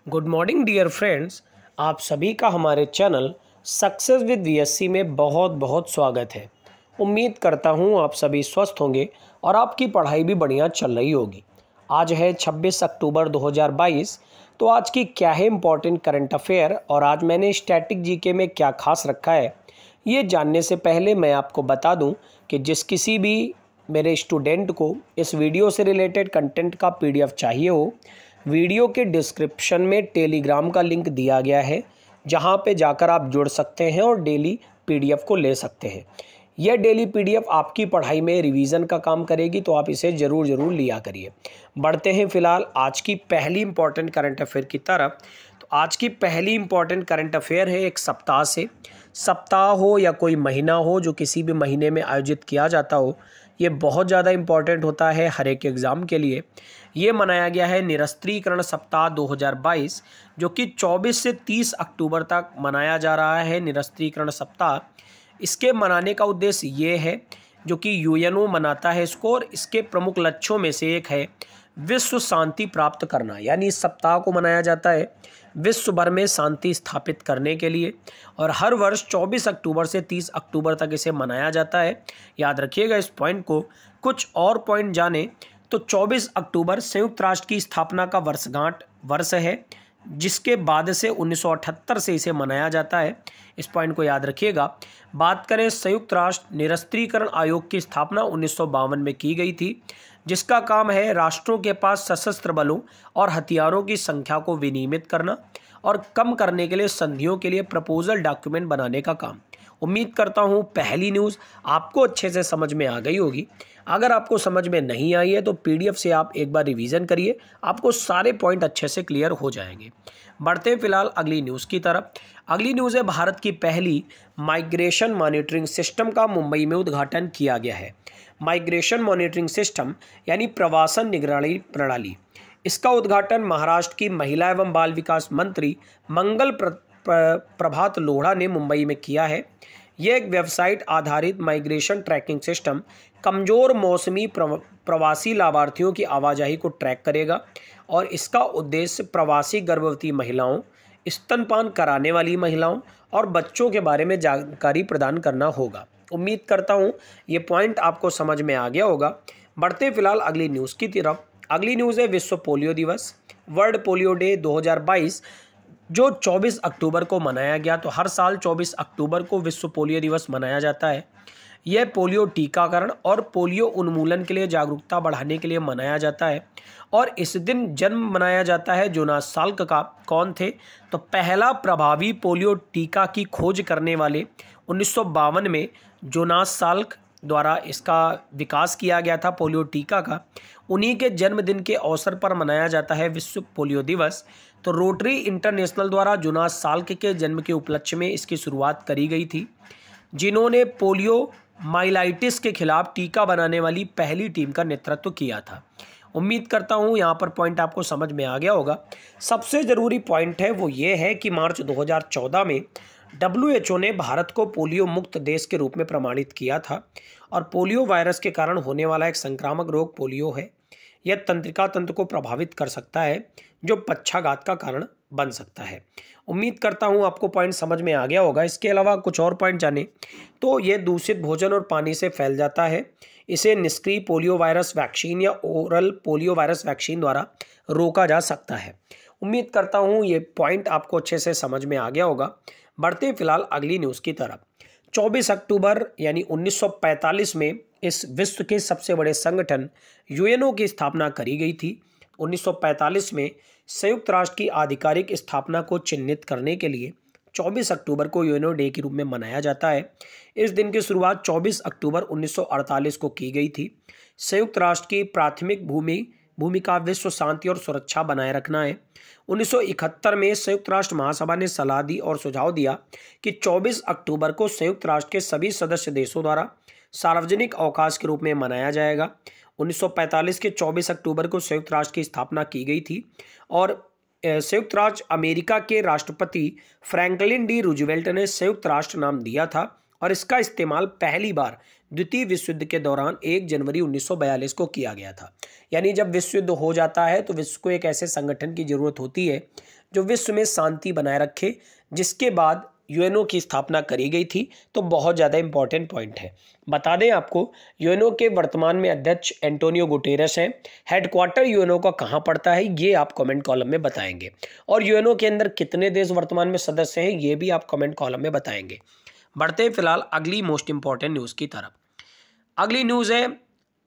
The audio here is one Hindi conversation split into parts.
Good morning dear friends. आप सभी का हमारे चैनल सक्सेस विद वीएससी में बहुत बहुत स्वागत है। उम्मीद करता हूँ आप सभी स्वस्थ होंगे और आपकी पढ़ाई भी बढ़िया चल रही होगी। आज है 26 अक्टूबर 2022। तो आज की क्या है इम्पॉर्टेंट करंट अफेयर और आज मैंने स्टैटिक जीके में क्या खास रखा है, ये जानने से पहले मैं आपको बता दूं कि जिस किसी भी मेरे स्टूडेंट को इस वीडियो से रिलेटेड कंटेंट का पीडीएफ चाहिए हो, वीडियो के डिस्क्रिप्शन में टेलीग्राम का लिंक दिया गया है, जहां पे जाकर आप जुड़ सकते हैं और डेली पीडीएफ को ले सकते हैं। यह डेली पीडीएफ आपकी पढ़ाई में रिवीजन का काम करेगी, तो आप इसे ज़रूर लिया करिए। बढ़ते हैं फिलहाल आज की पहली इंपॉर्टेंट करंट अफेयर की तरफ। तो आज की पहली इंपॉर्टेंट करंट अफेयर है एक सप्ताह से। सप्ताह हो या कोई महीना हो, जो किसी भी महीने में आयोजित किया जाता हो, ये बहुत ज़्यादा इम्पॉर्टेंट होता है हर एक एग्ज़ाम के लिए। ये मनाया गया है निरस्त्रीकरण सप्ताह 2022, जो कि 24 से 30 अक्टूबर तक मनाया जा रहा है निरस्त्रीकरण सप्ताह। इसके मनाने का उद्देश्य ये है, जो कि यूएनओ मनाता है इसको, और इसके प्रमुख लक्ष्यों में से एक है विश्व शांति प्राप्त करना। यानी इस सप्ताह को मनाया जाता है विश्व भर में शांति स्थापित करने के लिए, और हर वर्ष 24 अक्टूबर से 30 अक्टूबर तक इसे मनाया जाता है। याद रखिएगा इस पॉइंट को। कुछ और पॉइंट जाने तो 24 अक्टूबर संयुक्त राष्ट्र की स्थापना का वर्षगांठ वर्ष है, जिसके बाद से 1978 से इसे मनाया जाता है। इस पॉइंट को याद रखिएगा। बात करें संयुक्त राष्ट्र निरस्त्रीकरण आयोग की स्थापना 1952 में की गई थी, जिसका काम है राष्ट्रों के पास सशस्त्र बलों और हथियारों की संख्या को विनियमित करना और कम करने के लिए संधियों के लिए प्रपोजल डॉक्यूमेंट बनाने का काम। उम्मीद करता हूँ पहली न्यूज़ आपको अच्छे से समझ में आ गई होगी। अगर आपको समझ में नहीं आई है तो पीडीएफ से आप एक बार रिवीजन करिए, आपको सारे पॉइंट अच्छे से क्लियर हो जाएंगे। बढ़ते हैं फिलहाल अगली न्यूज़ की तरफ। अगली न्यूज़ है भारत की पहली माइग्रेशन मॉनिटरिंग सिस्टम का मुंबई में उद्घाटन किया गया है। माइग्रेशन मॉनिटरिंग सिस्टम यानी प्रवासन निगरानी प्रणाली, इसका उद्घाटन महाराष्ट्र की महिला एवं बाल विकास मंत्री मंगल प्रभात लोढ़ा ने मुंबई में किया है। यह एक वेबसाइट आधारित माइग्रेशन ट्रैकिंग सिस्टम कमज़ोर मौसमी प्रवासी लाभार्थियों की आवाजाही को ट्रैक करेगा, और इसका उद्देश्य प्रवासी गर्भवती महिलाओं, स्तनपान कराने वाली महिलाओं और बच्चों के बारे में जानकारी प्रदान करना होगा। उम्मीद करता हूँ ये पॉइंट आपको समझ में आ गया होगा। बढ़ते फिलहाल अगली न्यूज़ की तरफ। अगली न्यूज़ है विश्व पोलियो दिवस, वर्ल्ड पोलियो डे 2022, जो 24 अक्टूबर को मनाया गया। तो हर साल 24 अक्टूबर को विश्व पोलियो दिवस मनाया जाता है। यह पोलियो टीकाकरण और पोलियो उन्मूलन के लिए जागरूकता बढ़ाने के लिए मनाया जाता है। और इस दिन जन्म मनाया जाता है जोनास साल्क का। कौन थे? तो पहला प्रभावी पोलियो टीका की खोज करने वाले 1952 में जोनास साल्क द्वारा इसका विकास किया गया था पोलियो टीका का। उन्हीं के जन्मदिन के अवसर पर मनाया जाता है विश्व पोलियो दिवस। तो रोटरी इंटरनेशनल द्वारा जोनास साल्क के जन्म के उपलक्ष्य में इसकी शुरुआत करी गई थी, जिन्होंने पोलियो माइलाइटिस के खिलाफ टीका बनाने वाली पहली टीम का नेतृत्व किया था। उम्मीद करता हूँ यहाँ पर पॉइंट आपको समझ में आ गया होगा। सबसे ज़रूरी पॉइंट है वो ये है कि मार्च 2014 में WHO ने भारत को पोलियो मुक्त देश के रूप में प्रमाणित किया था, और पोलियो वायरस के कारण होने वाला एक संक्रामक रोग पोलियो है। यह तंत्रिका तंत्र को प्रभावित कर सकता है, जो पक्षाघात का कारण बन सकता है। उम्मीद करता हूँ आपको पॉइंट समझ में आ गया होगा। इसके अलावा कुछ और पॉइंट जाने तो यह दूषित भोजन और पानी से फैल जाता है। इसे निष्क्रिय पोलियो वायरस वैक्सीन या ओरल पोलियो वायरस वैक्सीन द्वारा रोका जा सकता है। उम्मीद करता हूँ ये पॉइंट आपको अच्छे से समझ में आ गया होगा। बढ़ते फिलहाल अगली न्यूज़ की तरफ। 24 अक्टूबर यानी 1945 में इस विश्व के सबसे बड़े संगठन यूएनओ की स्थापना करी गई थी। 1945 में संयुक्त राष्ट्र की आधिकारिक स्थापना को चिन्हित करने के लिए 24 अक्टूबर को यूएनओ डे के रूप में मनाया जाता है। इस दिन की शुरुआत 24 अक्टूबर 1948 को की गई थी। संयुक्त राष्ट्र की प्राथमिक भूमिका विश्व शांति और सुरक्षा बनाए रखना है। 1971 में संयुक्त राष्ट्र महासभा ने सलाह दी और सुझाव दिया कि 24 अक्टूबर को संयुक्त राष्ट्र के सभी सदस्य देशों द्वारा सार्वजनिक अवकाश के रूप में मनाया जाएगा। 1945 के 24 अक्टूबर को संयुक्त राष्ट्र की स्थापना की गई थी, और संयुक्त राष्ट्र अमेरिका के राष्ट्रपति फ्रैंकलिन डी रूजवेल्ट ने संयुक्त राष्ट्र नाम दिया था और इसका इस्तेमाल पहली बार द्वितीय विश्व युद्ध के दौरान 1 जनवरी 1942 को किया गया था। यानी जब विश्व युद्ध हो जाता है तो विश्व को एक ऐसे संगठन की जरूरत होती है जो विश्व में शांति बनाए रखे, जिसके बाद यूएनओ की स्थापना करी गई थी। तो बहुत ज़्यादा इंपॉर्टेंट पॉइंट है। बता दें आपको, यूएनओ के वर्तमान में अध्यक्ष एंटोनियो गुटेरेस हैं। हेडक्वार्टर यूएनओ का कहाँ पड़ता है ये आप कमेंट कॉलम में बताएंगे, और यूएनओ के अंदर कितने देश वर्तमान में सदस्य हैं ये भी आप कमेंट कॉलम में बताएंगे। बढ़ते हैं फिलहाल अगली मोस्ट इंपॉर्टेंट न्यूज़ की तरफ। अगली न्यूज़ है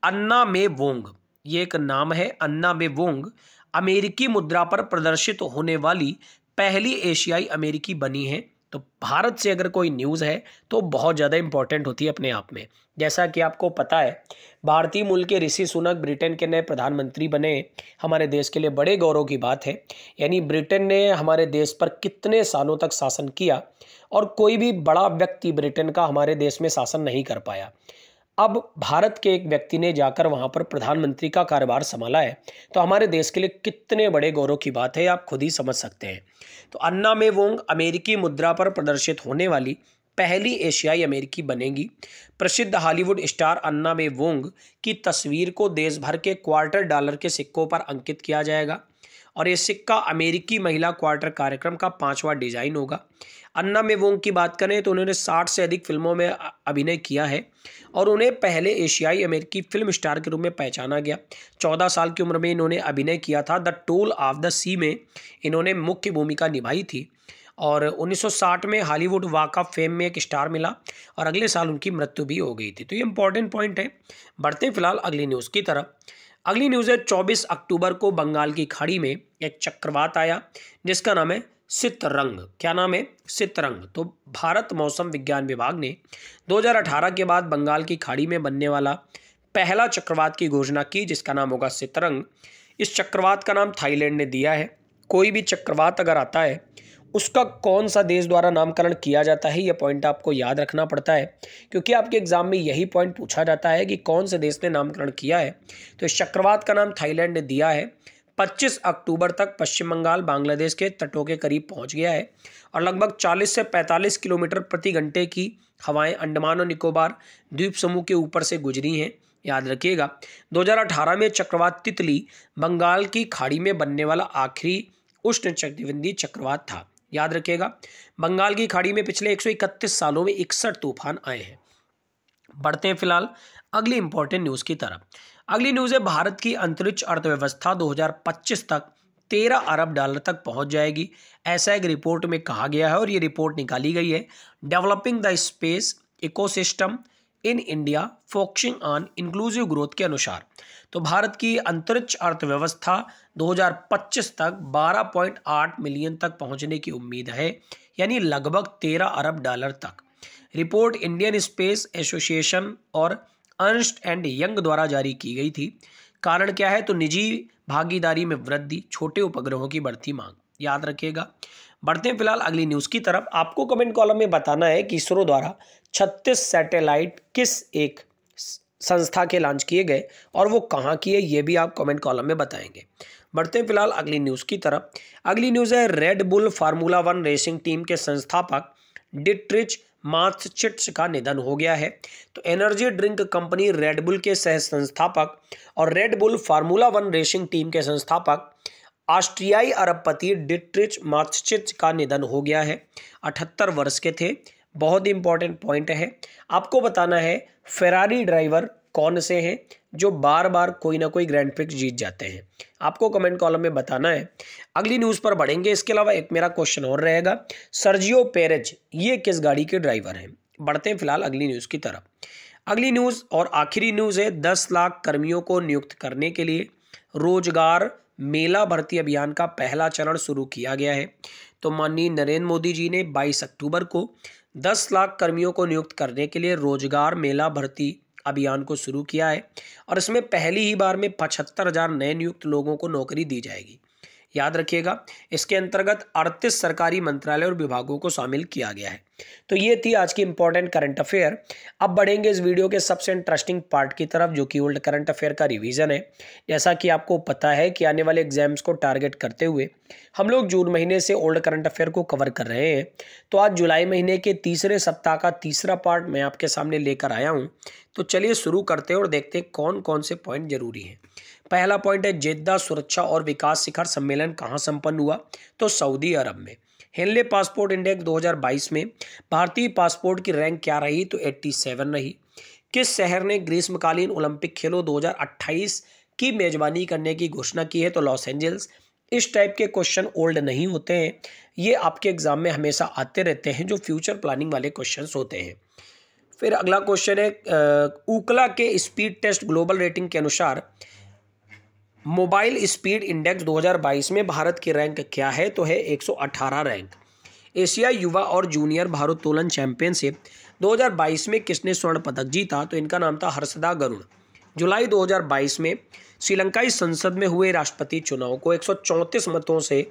अन्ना मे वोंग। ये एक नाम है, अन्ना मे वोंग अमेरिकी मुद्रा पर प्रदर्शित होने वाली पहली एशियाई अमेरिकी बनी है। तो भारत से अगर कोई न्यूज़ है तो बहुत ज़्यादा इंपॉर्टेंट होती है अपने आप में। जैसा कि आपको पता है, भारतीय मूल के ऋषि सुनक ब्रिटेन के नए प्रधानमंत्री बने, हमारे देश के लिए बड़े गौरव की बात है। यानी ब्रिटेन ने हमारे देश पर कितने सालों तक शासन किया और कोई भी बड़ा व्यक्ति ब्रिटेन का हमारे देश में शासन नहीं कर पाया। अब भारत के एक व्यक्ति ने जाकर वहां पर प्रधानमंत्री का कार्यभार संभाला है, तो हमारे देश के लिए कितने बड़े गौरव की बात है, आप खुद ही समझ सकते हैं। तो अन्ना मे वोंग अमेरिकी मुद्रा पर प्रदर्शित होने वाली पहली एशियाई अमेरिकी बनेगी। प्रसिद्ध हॉलीवुड स्टार अन्ना मे वोंग की तस्वीर को देश भर के $25 के सिक्कों पर अंकित किया जाएगा, और ये सिक्का अमेरिकी महिला क्वार्टर कार्यक्रम का 5वां डिजाइन होगा। अन्ना मे वोंग की बात करें तो उन्होंने 60 से अधिक फिल्मों में अभिनय किया है, और उन्हें पहले एशियाई अमेरिकी फिल्म स्टार के रूप में पहचाना गया। 14 साल की उम्र में इन्होंने अभिनय किया था द टोल ऑफ द सी में इन्होंने मुख्य भूमिका निभाई थी, और 1960 में हॉलीवुड वॉक ऑफ फेम में एक स्टार मिला, और अगले साल उनकी मृत्यु भी हो गई थी। तो ये इंपॉर्टेंट पॉइंट है। बढ़ते फिलहाल अगली न्यूज़ की तरफ। अगली न्यूज़ है 24 अक्टूबर को बंगाल की खाड़ी में एक चक्रवात आया जिसका नाम है सितरंग। क्या नाम है? सितरंग। तो भारत मौसम विज्ञान विभाग ने 2018 के बाद बंगाल की खाड़ी में बनने वाला पहला चक्रवात की घोषणा की, जिसका नाम होगा सितरंग। इस चक्रवात का नाम थाईलैंड ने दिया है। कोई भी चक्रवात अगर आता है उसका कौन सा देश द्वारा नामकरण किया जाता है, यह पॉइंट आपको याद रखना पड़ता है, क्योंकि आपके एग्जाम में यही पॉइंट पूछा जाता है कि कौन से देश ने नामकरण किया है। तो इस चक्रवात का नाम थाईलैंड ने दिया है। 25 अक्टूबर तक पश्चिम बंगाल बांग्लादेश के तटों के करीब पहुंच गया है, और लगभग 40 से 45 किलोमीटर प्रति घंटे की हवाएं अंडमान और निकोबार द्वीप समूह के ऊपर से गुजरी हैं। याद रखिएगा, 2018 में चक्रवात तितली बंगाल की खाड़ी में बनने वाला आखिरी उष्णकटिबंधीय चक्रवात था। याद रखिएगा, बंगाल की खाड़ी में पिछले 131 सालों में 61 तूफान आए हैं। बढ़ते हैं फिलहाल अगली इंपॉर्टेंट न्यूज़ की तरफ। अगली न्यूज़ है भारत की अंतरिक्ष अर्थव्यवस्था 2025 तक $13 अरब तक पहुंच जाएगी, ऐसा एक रिपोर्ट में कहा गया है, और ये रिपोर्ट निकाली गई है developing the space ecosystem in India focusing on inclusive growth के अनुसार। तो भारत की अंतरिक्ष अर्थव्यवस्था 2025 तक 12.8 मिलियन तक पहुंचने की उम्मीद है, यानी लगभग $13 अरब तक। रिपोर्ट इंडियन स्पेस एसोसिएशन और अर्नस्ट एंड यंग द्वारा जारी की गई थी। कारण क्या है? तो निजी भागीदारी में वृद्धि, छोटे उपग्रहों की बढ़ती मांग। याद रखिएगा। बढ़ते हैं फिलहाल अगली न्यूज़ की तरफ। आपको कमेंट कॉलम में बताना है कि इसरो द्वारा 36 सैटेलाइट किस एक संस्था के लॉन्च किए गए और वो कहाँ किए, ये भी आप कमेंट कॉलम में बताएंगे। बढ़ते हैं फिलहाल अगली न्यूज़ की तरफ। अगली न्यूज़ है red bull formula 1 racing team के संस्थापक डिट्रिच मात्सचिट्स का निधन हो गया है। तो energy drink company red bull के सह संस्थापक और red bull formula 1 racing team के संस्थापक ऑस्ट्रियाई अरबपति डिट्रिच मात्सचिट्स का निधन हो गया है। 78 वर्ष के थे। बहुत ही इंपॉर्टेंट पॉइंट है, आपको बताना है फेरारी ड्राइवर कौन से हैं जो बार बार कोई ना कोई ग्रैंड प्रिक्स जीत जाते हैं, आपको कमेंट कॉलम में बताना है। अगली न्यूज़ पर बढ़ेंगे। इसके अलावा एक मेरा क्वेश्चन और रहेगा, सर्जियो पेरेज ये किस गाड़ी के ड्राइवर हैं। बढ़ते हैं फिलहाल अगली न्यूज़ की तरफ। अगली न्यूज़ और आखिरी न्यूज़ है 10 लाख कर्मियों को नियुक्त करने के लिए रोजगार मेला भर्ती अभियान का पहला चरण शुरू किया गया है। तो माननीय नरेंद्र मोदी जी ने 22 अक्टूबर को 10 लाख कर्मियों को नियुक्त करने के लिए रोजगार मेला भर्ती अभियान को शुरू किया है, और इसमें पहली ही बार में 75,000 नए नियुक्त लोगों को नौकरी दी जाएगी। याद रखिएगा। इसके अंतर्गत 38 सरकारी मंत्रालय और विभागों को शामिल किया गया है। तो ये थी आज की इंपॉर्टेंट करंट अफेयर। अब बढ़ेंगे इस वीडियो के सबसे इंटरेस्टिंग पार्ट की तरफ, जो कि ओल्ड करंट अफेयर का रिवीजन है। जैसा कि आपको पता है कि आने वाले एग्जाम्स को टारगेट करते हुए हम लोग जून महीने से ओल्ड करंट अफेयर को कवर कर रहे हैं। तो आज जुलाई महीने के तीसरे सप्ताह का तीसरा पार्ट मैं आपके सामने लेकर आया हूँ। तो चलिए शुरू करते हैं और देखते हैं कौन कौन से पॉइंट जरूरी हैं। पहला पॉइंट है, जेद्दा सुरक्षा और विकास शिखर सम्मेलन कहाँ संपन्न हुआ? तो सऊदी अरब में। हेनले पासपोर्ट इंडेक्स 2022 में भारतीय पासपोर्ट की रैंक क्या रही? तो 87 रही। किस शहर ने ग्रीष्मकालीन ओलंपिक खेलों 2028 की मेजबानी करने की घोषणा की है? तो लॉस एंजल्स। इस टाइप के क्वेश्चन ओल्ड नहीं होते हैं, ये आपके एग्जाम में हमेशा आते रहते हैं, जो फ्यूचर प्लानिंग वाले क्वेश्चंस होते हैं। फिर अगला क्वेश्चन है, ऊकला के स्पीड टेस्ट ग्लोबल रेटिंग के अनुसार मोबाइल स्पीड इंडेक्स 2022 में भारत की रैंक क्या है? तो है 118 रैंक। एशिया युवा और जूनियर भारोत्तोलन चैंपियनशिप 2022 में किसने स्वर्ण पदक जीता? तो इनका नाम था हर्षदा गरुड़। जुलाई 2022 में श्रीलंकाई संसद में हुए राष्ट्रपति चुनाव को 134 मतों से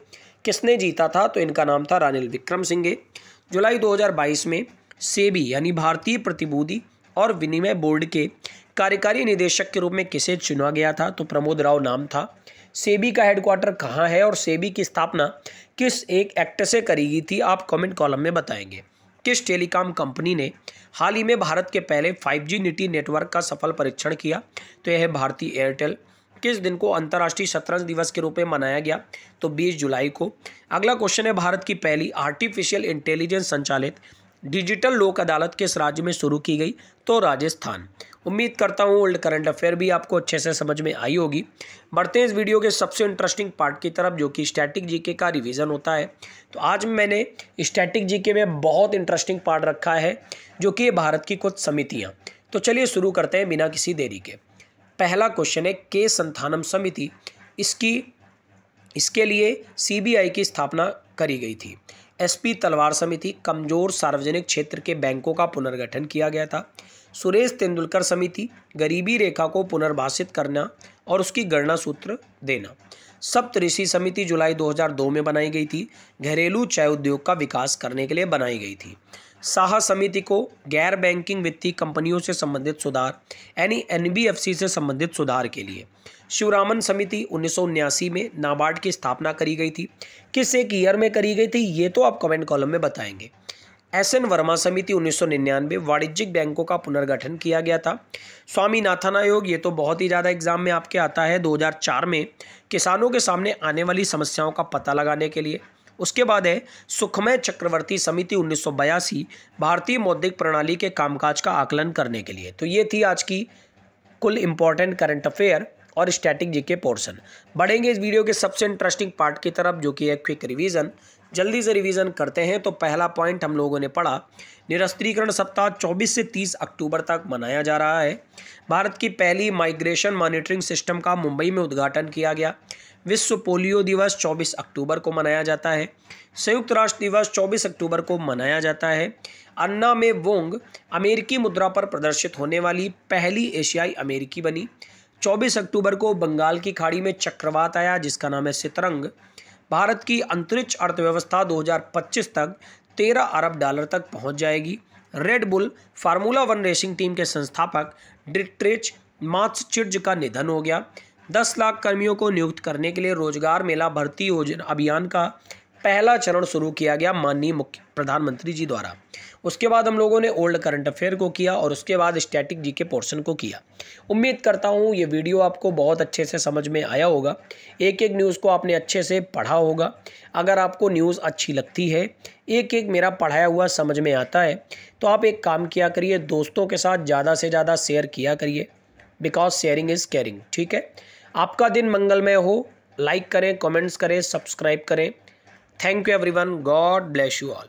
किसने जीता था? तो इनका नाम था रानिल विक्रमसिंघे। जुलाई 2022 में सेबी यानी भारतीय प्रतिभूति और विनिमय बोर्ड के कार्यकारी निदेशक के रूप में किसे चुना गया था? तो प्रमोद राव नाम था। सेबी का हेडक्वार्टर कहाँ है और सेबी की स्थापना किस एक एक्ट से करी गई थी? आप कमेंट कॉलम में बताएंगे। किस टेलीकॉम कंपनी ने हाल ही में भारत के पहले 5G निटी नेटवर्क का सफल परीक्षण किया? तो यह है भारती एयरटेल। किस दिन को अंतर्राष्ट्रीय शतरंज दिवस के रूप में मनाया गया? तो 20 जुलाई को। अगला क्वेश्चन है, भारत की पहली आर्टिफिशियल इंटेलिजेंस संचालित डिजिटल लोक अदालत किस राज्य में शुरू की गई? तो राजस्थान। उम्मीद करता हूँ ओल्ड करंट अफेयर भी आपको अच्छे से समझ में आई होगी। बढ़ते हैं इस वीडियो के सबसे इंटरेस्टिंग पार्ट की तरफ, जो कि स्टैटिक जीके का रिवीजन होता है। तो आज मैंने स्टैटिक जीके में बहुत इंटरेस्टिंग पार्ट रखा है, जो कि भारत की कुछ समितियाँ। तो चलिए शुरू करते हैं बिना किसी देरी के। पहला क्वेश्चन है, के संथानम समिति, इसके लिए सीबीआई की स्थापना करी गई थी। एसपी तलवार समिति, कमजोर सार्वजनिक क्षेत्र के बैंकों का पुनर्गठन किया गया था। सुरेश तेंदुलकर समिति, गरीबी रेखा को पुनर्भाषित करना और उसकी गणना सूत्र देना। सप्तऋषि समिति जुलाई 2002 में बनाई गई थी, घरेलू चाय उद्योग का विकास करने के लिए बनाई गई थी। साहा समिति को गैर बैंकिंग वित्तीय कंपनियों से संबंधित सुधार यानी एनबीएफसी से संबंधित सुधार के लिए। शिवरामन समिति 1979 में नाबार्ड की स्थापना करी गई थी। किस एक ईयर में करी गई थी? ये तो आप कमेंट कॉलम में बताएंगे। एसएन वर्मा समिति 1999 वाणिज्यिक बैंकों का पुनर्गठन किया गया था। स्वामीनाथन आयोग, ये तो बहुत ही ज़्यादा एग्जाम में आपके आता है, 2004 में किसानों के सामने आने वाली समस्याओं का पता लगाने के लिए। उसके बाद है सुखमय चक्रवर्ती समिति 1982 भारतीय मौद्रिक प्रणाली के कामकाज का आकलन करने के लिए। तो ये थी आज की कुल इंपॉर्टेंट करंट अफेयर और स्टैटिक जीके पोर्शन। बढ़ेंगे इस वीडियो के सबसे इंटरेस्टिंग पार्ट की तरफ, जो कि है क्विक रिवीजन। जल्दी से रिवीजन करते हैं। तो पहला पॉइंट हम लोगों ने पढ़ा, निरस्त्रीकरण सप्ताह 24 से 30 अक्टूबर तक मनाया जा रहा है। भारत की पहली माइग्रेशन मॉनिटरिंग सिस्टम का मुंबई में उद्घाटन किया गया। विश्व पोलियो दिवस 24 अक्टूबर को मनाया जाता है। संयुक्त राष्ट्र दिवस 24 अक्टूबर को मनाया जाता है। अन्ना में वोंग अमेरिकी मुद्रा पर प्रदर्शित होने वाली पहली एशियाई अमेरिकी बनी। 24 अक्टूबर को बंगाल की खाड़ी में चक्रवात आया, जिसका नाम है सितरंग। भारत की अंतरिक्ष अर्थव्यवस्था 2025 तक 13 अरब डॉलर तक पहुंच जाएगी। Red bull formula 1 racing team के संस्थापक डिट्रिच मात्सचिट्ज का निधन हो गया। 10 लाख कर्मियों को नियुक्त करने के लिए रोजगार मेला भर्ती योजना अभियान का पहला चरण शुरू किया गया माननीय मुख्य प्रधानमंत्री जी द्वारा। उसके बाद हम लोगों ने ओल्ड करंट अफेयर को किया और उसके बाद स्टैटिक जीके पोर्शन को किया। उम्मीद करता हूँ ये वीडियो आपको बहुत अच्छे से समझ में आया होगा। एक एक न्यूज़ को आपने अच्छे से पढ़ा होगा। अगर आपको न्यूज़ अच्छी लगती है, एक एक मेरा पढ़ाया हुआ समझ में आता है, तो आप एक काम किया करिए, दोस्तों के साथ ज़्यादा से ज़्यादा शेयर किया करिए, बिकॉज शेयरिंग इज़ केयरिंग। ठीक है, आपका दिन मंगलमय हो। लाइक करें, कमेंट्स करें, सब्सक्राइब करें। Thank you everyone, God bless you all.